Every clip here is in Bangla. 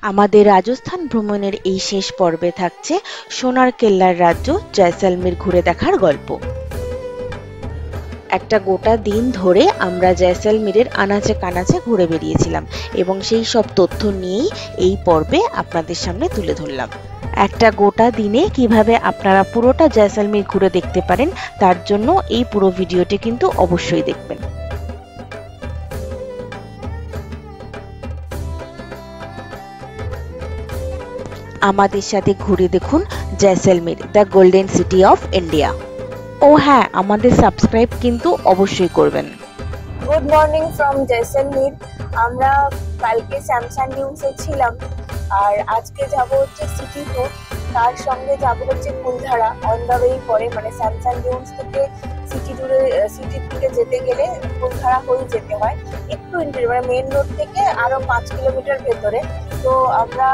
আমাদের রাজস্থান ভ্রমণের এই শেষ পর্বে থাকছে সোনার কেল্লার রাজ্য জয়সালমের ঘুরে দেখার গল্প। একটা গোটা দিন ধরে আমরা জয়সালমেরের আনাচে কানাচে ঘুরে বেরিয়েছিলাম এবং সেই সব তথ্য নিয়েই এই পর্বে আপনাদের সামনে তুলে ধরলাম। একটা গোটা দিনে কিভাবে আপনারা পুরোটা জয়সালমের ঘুরে দেখতে পারেন তার জন্য এই পুরো ভিডিওটি কিন্তু অবশ্যই দেখবেন। আমাদের সাথে ঘুরে দেখুন Jaisalmer, the golden city of India. ও হ্যাঁ, আমাদের সাবস্ক্রাইব কিন্তু অবশ্যই করবেন। Good morning from Jaisalmer. আমরা কালকে স্যামসাং ডিউন্সে ছিলাম আর আজকে যাব হচ্ছে সিটি ট্যুর, তার সঙ্গে যাব হচ্ছে কুলধারা। অন দ্য ওয়ে পরে মানে স্যামসাং ডিউন্স থেকে সিটির দিকে যেতে গেলে কুলধারা হয়ে যেতে হয়, একটু মানে মেন রোড থেকে আরো 5 কিলোমিটার ভেতরে। তো আমরা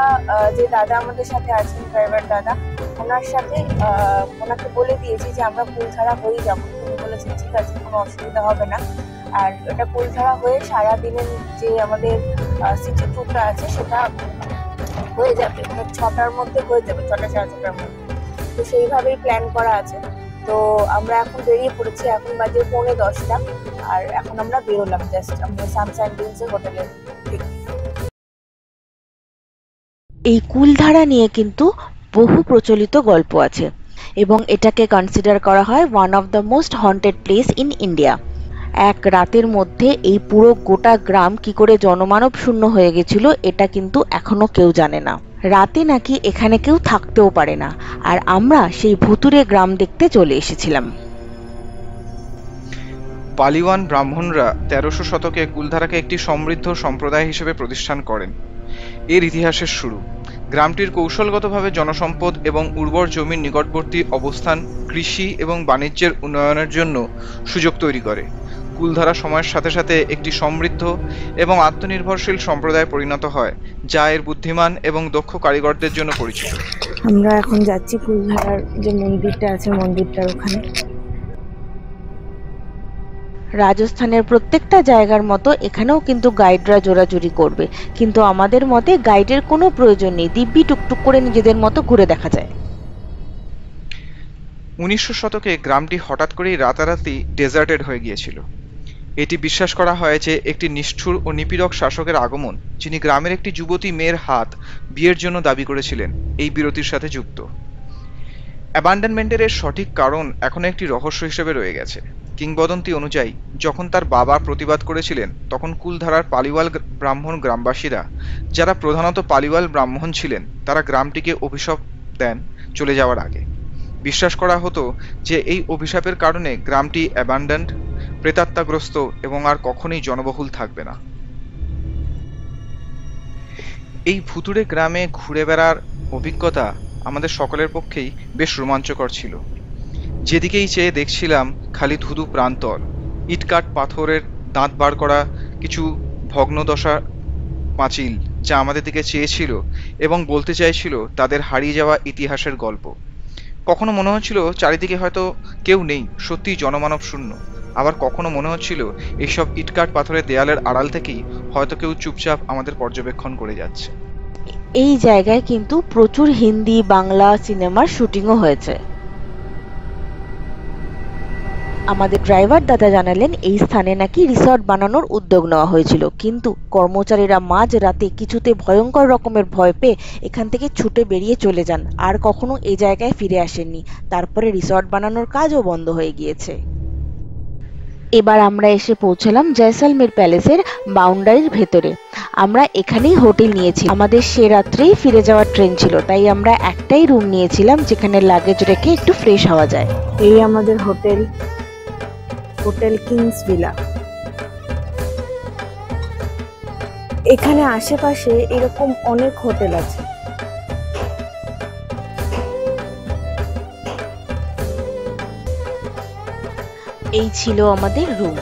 যে দাদা আমাদের সাথে আছেন, ড্রাইভার দাদা, ওনার সাথে ওনাকে বলে দিয়েছি যে আমরা কুলধারা হয়ে যাবো। উনি বলেছেন ঠিক আছে, কোনো অসুবিধা হবে না। আর এটা কুলধারা হয়ে সারাদিনের যে আমাদের সিটি ট্যুরটা আছে সেটা হয়ে যাবে, মানে 6টার মধ্যে হয়ে যাবে, 6টা সাড়ে 6টার মধ্যে। তো সেইভাবেই প্ল্যান করা আছে। তো আমরা এখন বেরিয়ে পড়েছি, এখন বাজে 9:45, আর এখন আমরা বেরোলাম জাস্ট আমরা স্যামসাং ডিউন্সের হোটেলের থেকে। এই কুলধারা নিয়ে কিন্তু বহু প্রচলিত গল্প আছে এবং এটাকে কনসিডার করা হয় one of the most haunted place in India. এক রাতের মধ্যে এই পুরো গোটা গ্রাম কি করে জনমানব শূন্য হয়ে গেছিল এটা কিন্তু এখনো কেউ জানে না। রাতে নাকি এখানে কেউ থাকতেও পারে না, আর আমরা সেই ভুতুরে গ্রাম দেখতে চলে এসেছিলাম। পালিওয়ান ব্রাহ্মণরা 1300 শতকে কুলধারাকে একটি সমৃদ্ধ সম্প্রদায় হিসেবে প্রতিষ্ঠান করেন। এর ইতিহাসের শুরু। গ্রামটির কৌশলগতভাবে জনসম্পদ এবং উর্বর জমির নিকটবর্তী অবস্থান কৃষি এবং বাণিজ্যের উন্নয়নের জন্য সুযোগ তৈরি করে। কুলধারা সময়ের সাথে সাথে একটি সমৃদ্ধ এবং আত্মনির্ভরশীল সম্প্রদায়ে পরিণত হয়, যা এর বুদ্ধিমান এবং দক্ষ কারিগরদের জন্য পরিচিত। আমরা এখন যাচ্ছি কুলধারার যে মন্দিরটা আছে, মন্দিরটার ওখানে। রাজস্থানের প্রত্যেকটা জায়গার মতো এখানেও কিন্তু গাইডরা জোরাজুরি করবে, কিন্তু আমাদের মতে গাইডের কোনো প্রয়োজন নেই, দিব্যি টুকটুক করে নিজেদের মতো ঘুরে দেখা যায়। 1900 শতকে গ্রামটি হঠাৎ করেই রাতারাতি ডেজার্টেড হয়ে গিয়েছিল। এটি বিশ্বাস করা হয় যে একটি নিষ্ঠুর ও নিপীড়ক শাসকের আগমন, যিনি গ্রামের একটি যুবতী মেয়ের হাত বিয়ের জন্য দাবি করেছিলেন, এই বিরতির সাথে যুক্ত। অ্যাবান্ডনমেন্টের এর সঠিক কারণ এখনো একটি রহস্য হিসেবে রয়ে গেছে। কিংবদন্তি অনুযায়ী যখন তার বাবা প্রতিবাদ করেছিলেন, তখন কুলধারার পালিওয়াল ব্রাহ্মণ গ্রামবাসীরা, যারা প্রধানত পালিওয়াল ব্রাহ্মণ ছিলেন, তারা গ্রামটিকে অভিশাপ দেন চলে যাওয়ার আগে। বিশ্বাস করা হতো যে এই অভিশাপের কারণে গ্রামটি অ্যাবান্ডন্ড, প্রেতাত্মাগ্রস্ত এবং আর কখনোই জনবহুল থাকবে না। এই ভুতুড়ে গ্রামে ঘুরে বেড়ার অভিজ্ঞতা আমাদের সকলের পক্ষেই বেশ রোমাঞ্চকর ছিল। যেদিকেই চেয়ে দেখছিলাম খালি ধুধু প্রান্তর, ইটকাট পাথরের দাঁত বার করা কিছু ভগ্নদশা পাঁচিল, যা আমাদের দিকে চেয়েছিল এবং বলতে চাইছিল তাদের হারিয়ে যাওয়া ইতিহাসের গল্প। কখনো মনে হচ্ছিল চারিদিকে হয়তো কেউ নেই, সত্যিই জনমানব শূন্য। আবার কখনো মনে হচ্ছিল এইসব ইটকাট পাথরের দেয়ালের আড়াল থেকেই হয়তো কেউ চুপচাপ আমাদের পর্যবেক্ষণ করে যাচ্ছে। এই জায়গায় কিন্তু প্রচুর হিন্দি বাংলা সিনেমার শুটিংও হয়েছে। আমাদের ড্রাইভার দাদা জানালেন এই স্থানে নাকি রিসর্ট বানানোর উদ্যোগ নেওয়া হয়েছিল, কিন্তু কর্মচারীরা মাঝ রাতে কিছুতে ভয়ঙ্কর রকমের ভয় পেয়ে এখান থেকে ছুটে বেরিয়ে চলে যান, আর কখনো এই জায়গায় ফিরে আসেননি। তারপরে রিসর্ট বানানোর কাজও বন্ধ হয়ে গিয়েছে। এবার আমরা এসে পৌঁছলাম জয়সালমের প্যালেসের বাউন্ডারির ভেতরে। আমরা এখানেই হোটেল নিয়েছি, আমাদের সে রাত্রেই ফিরে যাওয়ার ট্রেন ছিল, তাই আমরা একটাই রুম নিয়েছিলাম যেখানে লাগেজ রেখে একটু ফ্রেশ হওয়া যায়। এই আমাদের হোটেল, হোটেল কিংস ভিলা। এখানে আশেপাশে এরকম অনেক হোটেল আছে। এই ছিল আমাদের রুম,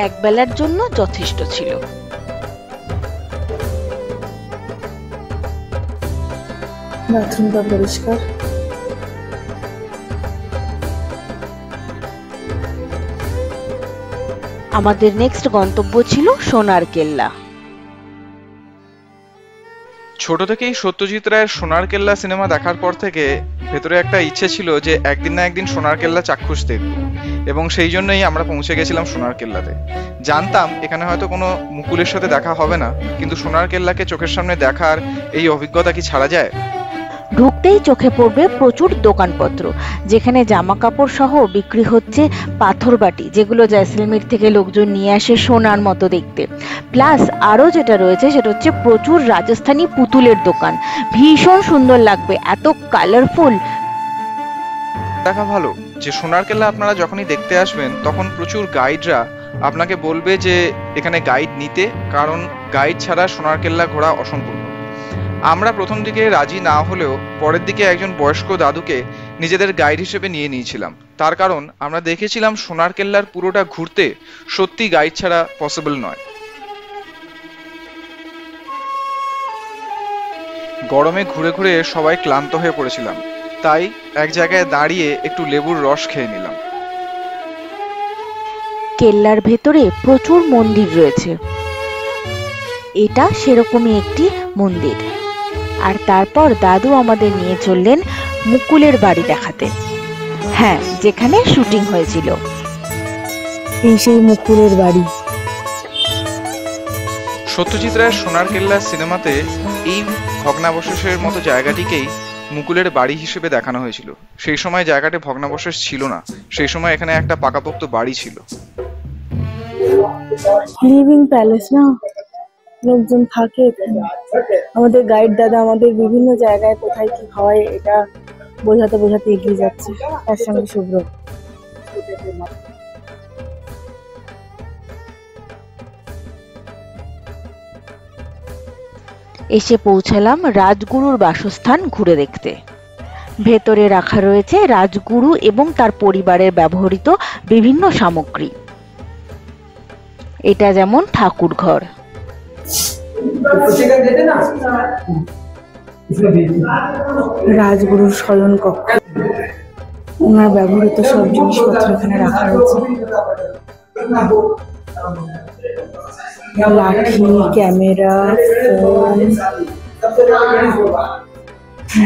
এক বেলার জন্য যথেষ্ট ছিল। বাথরুমটা পরিষ্কার। আমাদের নেক্সট গন্তব্য ছিল সোনার কেল্লা। ছোট থেকেই সত্যজিৎ রায়ের সোনার কেল্লা সিনেমা দেখার পর থেকে ভেতরে একটা ইচ্ছে ছিল যে একদিন না একদিন সোনার কেল্লা চাক্ষুষ দেখব, এবং সেই জন্যই আমরা পৌঁছে গেছিলাম সোনার কেল্লাতে। জানতাম এখানে হয়তো কোনো মুকুলের সাথে দেখা হবে না, কিন্তু সোনার কেল্লাকে চোখের সামনে দেখার এই অভিজ্ঞতা কি ছাড়া যায়? ঢুকতেই চোখে পড়বে প্রচুর দোকানপত্র, যেখানে জামা কাপড় সহ বিক্রি হচ্ছে পাথর বাটি, যেগুলো জয়সলমীর থেকে লোকজন নিয়ে আসে সোনার মতো দেখতে। প্লাস আরও যেটা রয়েছে সেটা হচ্ছে প্রচুর রাজস্থানী পুতুলের দোকান, ভীষণ সুন্দর লাগবে, এত কালারফুল। দেখা ভালো যে সোনার কেল্লা আপনারা যখনই দেখতে আসবেন তখন প্রচুর গাইডরা আপনাকে বলবে যে এখানে গাইড নিতে, কারণ গাইড ছাড়া সোনার কেল্লা ঘোরা অসম্পূর্ণ। আমরা প্রথম দিকে রাজি না হলেও পরের দিকে একজন বয়স্ক দাদুকে নিজেদের গাইড হিসেবে নিয়ে নিয়েছিলাম, তার কারণ আমরা দেখেছিলাম সোনার কেল্লার পুরোটা ঘুরতে সত্যি গাইড ছাড়া পসিবল নয়। গরমে ঘুরে ঘুরে সবাই ক্লান্ত হয়ে পড়েছিলাম, তাই এক জায়গায় দাঁড়িয়ে একটু লেবুর রস খেয়ে নিলাম। কেল্লার ভেতরে প্রচুর মন্দির রয়েছে, এটা সেরকমই একটি মন্দির। আর তারপর দাদু আমাদের নিয়ে চললেন মুকুলের বাড়ি দেখাতে, হ্যাঁ, যেখানে শুটিং হয়েছিল। এই সেই মুকুলের বাড়ি। সত্যজিৎ রায়ের সোনার কেল্লা সিনেমাতে এই ভগ্নাবশেষের মতো জায়গাটিকেই মুকুলের বাড়ি হিসেবে দেখানো হয়েছিল। সেই সময় জায়গাটি ভগ্নাবশেষ ছিল না, সেই সময় এখানে একটা পাকাপোক্ত বাড়ি ছিল। লিভিং প্যালেস না, লোকজন থাকে এখানে। আমাদের গাইড দাদা আমাদের বিভিন্ন জায়গায় কোথায় কি হয় এটা বোঝাতে বোঝাতে এগিয়ে যাচ্ছে, তার সঙ্গে শুভ্র। এসে পৌঁছালাম রাজগুরুর বাসস্থান ঘুরে দেখতে। ভেতরে রাখা রয়েছে রাজগুরু এবং তার পরিবারের ব্যবহৃত বিভিন্ন সামগ্রী। এটা যেমন ঠাকুর ঘর, রাজগুরুর শয়ন কক্ষ, ওনার ব্যবহৃত সব জিনিসপত্র এখানে রাখা রয়েছে। লাঠি, ক্যামেরা, ফোন,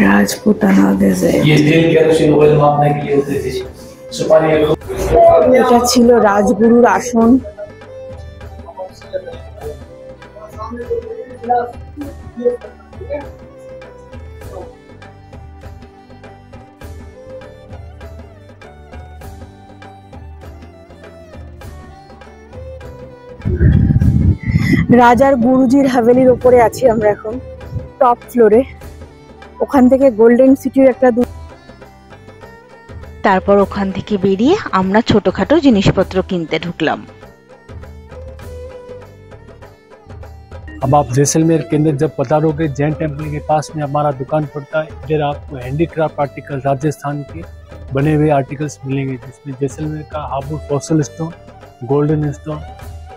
রাজপুতানা। এটা ছিল রাজগুরুর আসন। রাজার গুরুজির হাভেলির ওপরে আছি আমরা এখন, টপ ফ্লোরে। ওখান থেকে গোল্ডেন সিটির একটা তারপর ওখান থেকে বেরিয়ে আমরা ছোটখাটো জিনিসপত্র কিনতে ঢুকলাম। अब आप जैसलमेर के अंदर जब पधारोगे, जैन टेम्पल के पास में हमारा दुकान पड़ता है। इधर आपको हैंडीक्राफ्ट आर्टिकल, राजस्थान के बने हुए आर्टिकल्स मिलेंगे, जिसमें जैसलमेर का Hapur fossil stone, golden stone,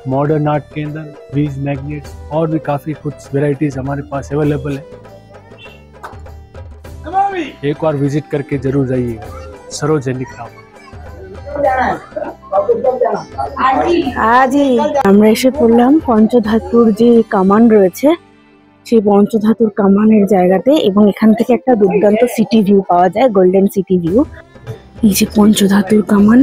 modern art के अंदर बीज, मैग्नेट्स और भी काफ़ी कुछ वेराइटीज़ हमारे पास अवेलेबल है। एक बार विजिट करके जरूर जाइएगा सरोज हैंडीक्राफ्ट। আজই আমরা এসে পড়লাম পঞ্চধাতুর যে কামান রয়েছে সেই পঞ্চধাতুর কামানের জায়গাতে, এবং এখান থেকে একটা দুর্দান্ত সিটি ভিউ পাওয়া যায়, গোল্ডেন সিটি ভিউ। এই যে পঞ্চধাতুর কামান।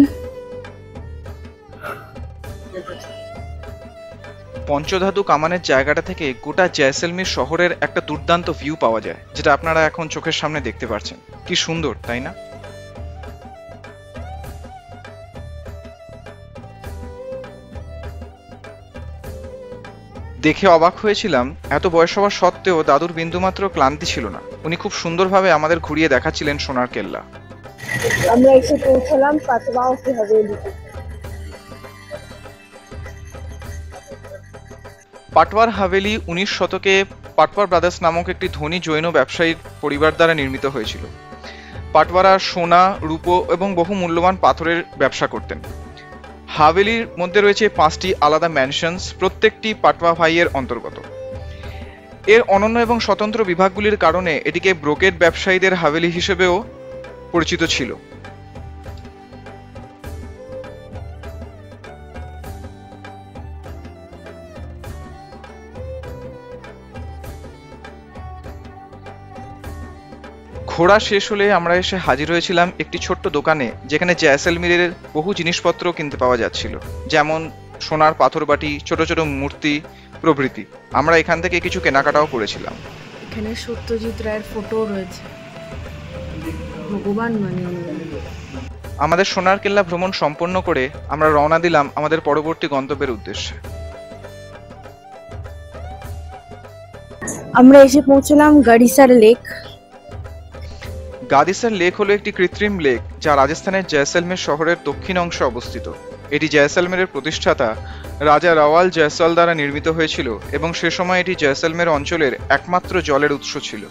পঞ্চধাতু কামানের জায়গাটা থেকে গোটা জয়সলমীর শহরের একটা দুর্দান্ত ভিউ পাওয়া যায়, যেটা আপনারা এখন চোখের সামনে দেখতে পাচ্ছেন। কি সুন্দর, তাই না? দেখে অবাক হয়েছিলাম, এত বয়স হওয়া সত্ত্বেও দাদুর বিন্দুমাত্র ক্লান্তি ছিল না। উনি খুব সুন্দরভাবে আমাদের ঘুরিয়ে দেখাচ্ছিলেন সোনার কেল্লা। আমরা এসে পৌঁছলাম পাটওয়াও কি হাভেলিতে। পাটওয়ার হাভেলি 19 শতকে পাটওয়ার ব্রাদার্স নামক একটি ধনী জৈন ব্যবসায়ীর পরিবার দ্বারা নির্মিত হয়েছিল। পাটওয়ারা সোনা, রূপো এবং বহু মূল্যবান পাথরের ব্যবসা করতেন। হাভেলির মধ্যে রয়েছে 5টি আলাদা ম্যানশনস, প্রত্যেকটি পাটওয়া ভাইয়ের অন্তর্গত। এর অনন্য এবং স্বতন্ত্র বিভাগগুলির কারণে এটিকে ব্রোকেড ব্যবসায়ীদের হাভেলি হিসেবেও পরিচিত ছিল। ঘোরা শেষ হলে আমরা এসে হাজির হয়েছিলাম একটি ছোট্ট দোকানে, যেখানে জয়সলমীরের বহু জিনিসপত্র কিনতে পাওয়া যাচ্ছিল, যেমন সোনার পাথরবাটি, ছোট ছোট মূর্তি প্রভৃতি। আমরা এখান থেকে কিছু কেনাকাটাও করেছিলাম। এখানে সত্যজিৎ রায়ের ফটো রয়েছে, ভগবান মানে আমাদের সোনার কেল্লা ভ্রমণ সম্পন্ন করে আমরা রওনা দিলাম আমাদের পরবর্তী গন্তব্যের উদ্দেশ্যে। আমরা এসে পৌঁছলাম গাড়িসার লেক। গাদিসার লেক হলো একটি কৃত্রিম লেক, যা রাজস্থানের জয়সলমের শহরের দক্ষিণ অংশে অবস্থিত। এটি জয়সলমেরের প্রতিষ্ঠাতা রাজা রাওয়াল জয়সল দ্বারা নির্মিত হয়েছিল এবং সে সময় এটি জয়সলমের অঞ্চলের একমাত্র জলের উৎস ছিল।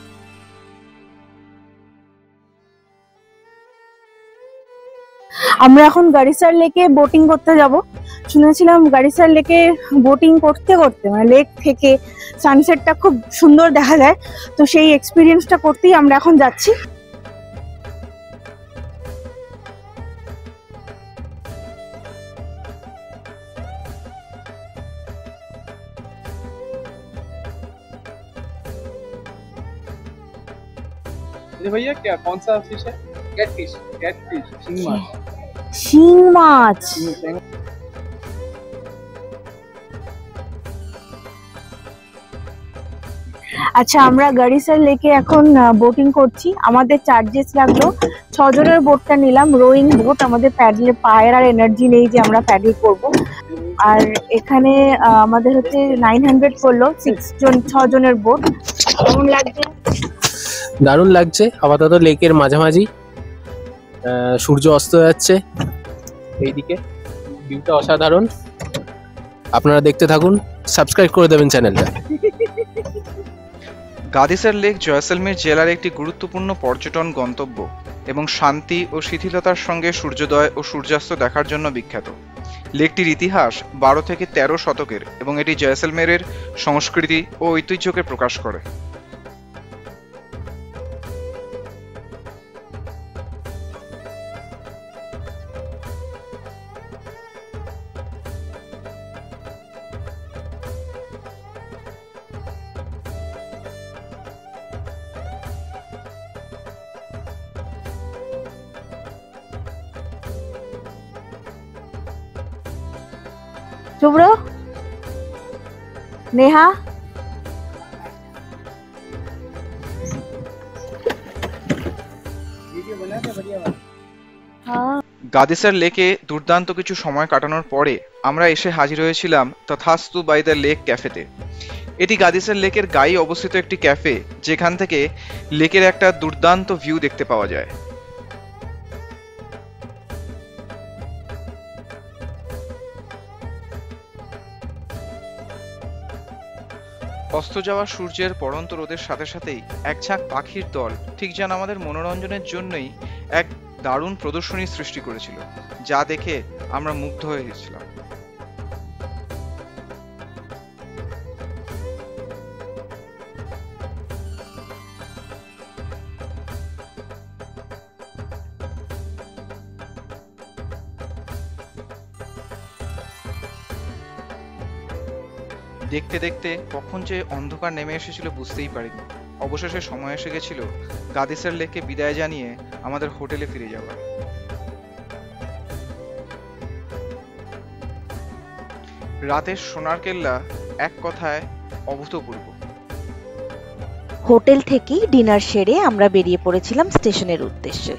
আমরা এখন গাড়িসার লেকে বোটিং করতে যাব। শুনেছিলাম গাড়িসার লেকে বোটিং করতে করতে মানে লেক থেকে সানসেটটা খুব সুন্দর দেখা যায়, তো সেই এক্সপিরিয়েন্সটা করতেই আমরা এখন যাচ্ছি। ये भैया क्या कौन सा फिश है? कैटफिश, कैटफिश, शिंग माछ। শিং মাছ। আচ্ছা, আমরা গাড়িসার লেকে এখন বোটিং করছি। আমাদের চার্জেস লাগলো 6 জনের বোটটা নিলাম, রোয়িং বোট। আমাদের প্যাডেলে পায়ের আর এনার্জি নেই যে আমরা প্যাডেল করব। আর এখানে আমাদের হচ্ছে 900 পড়লো 6 জনের বোট। কেমন লাগছে? দারুণ লাগছে। আপাতত লেকের মাঝামাঝি সূর্য অস্ত যাচ্ছে, এইদিকে ভিউটা অসাধারণ। আপনারা দেখতে থাকুন, সাবস্ক্রাইব করে দেবেন চ্যানেলটা। গাদিসার লেক জয়সলমের জেলার একটি গুরুত্বপূর্ণ পর্যটন গন্তব্য এবং শান্তি ও শিথিলতার সঙ্গে সূর্যোদয় ও সূর্যাস্ত দেখার জন্য বিখ্যাত। লেকটির ইতিহাস 12 থেকে 13 শতকের এবং এটি জয়সলমেরের সংস্কৃতি ও ঐতিহ্যকে প্রকাশ করে। শুভ্র, নেহা, গাদিসার লেকে দুর্দান্ত কিছু সময় কাটানোর পরে আমরা এসে হাজির হয়েছিলাম তথাস্তু বাই দ্য লেক ক্যাফেতে। এটি গাদিসার লেকের গায়ে অবস্থিত একটি ক্যাফে, যেখান থেকে লেকের একটা দুর্দান্ত ভিউ দেখতে পাওয়া যায়। অস্ত যাওয়া সূর্যের পড়ন্ত রোদের সাথে সাথেই এক ঝাঁক পাখির দল ঠিক যেন আমাদের মনোরঞ্জনের জন্যই এক দারুণ প্রদর্শনী সৃষ্টি করেছিল, যা দেখে আমরা মুগ্ধ হয়ে গেছিলাম। দেখতে দেখতে কখন যে অন্ধকার নেমে এসেছিল বুঝতেই পারিনি। অবশেষে সময় এসে গেছিল গাদিসার লেককে বিদায় জানিয়ে আমাদের হোটেলে ফিরে যাওয়ার। রাতের সোনার কেল্লা এক কথায় অভূতপূর্ব। হোটেল থেকেই ডিনার সেরে আমরা বেরিয়ে পড়েছিলাম স্টেশনের উদ্দেশ্যে।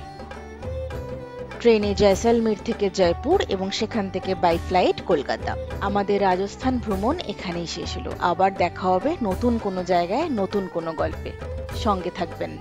ট্রেনে জয়সলমীর থেকে জয়পুর এবং সেখান থেকে বাই ফ্লাইট কলকাতা। আমাদের রাজস্থান ভ্রমণ এখানেই শেষ হলো। আবার দেখা হবে নতুন কোনো জায়গায়, নতুন কোনো গল্পে। সঙ্গে থাকবেন।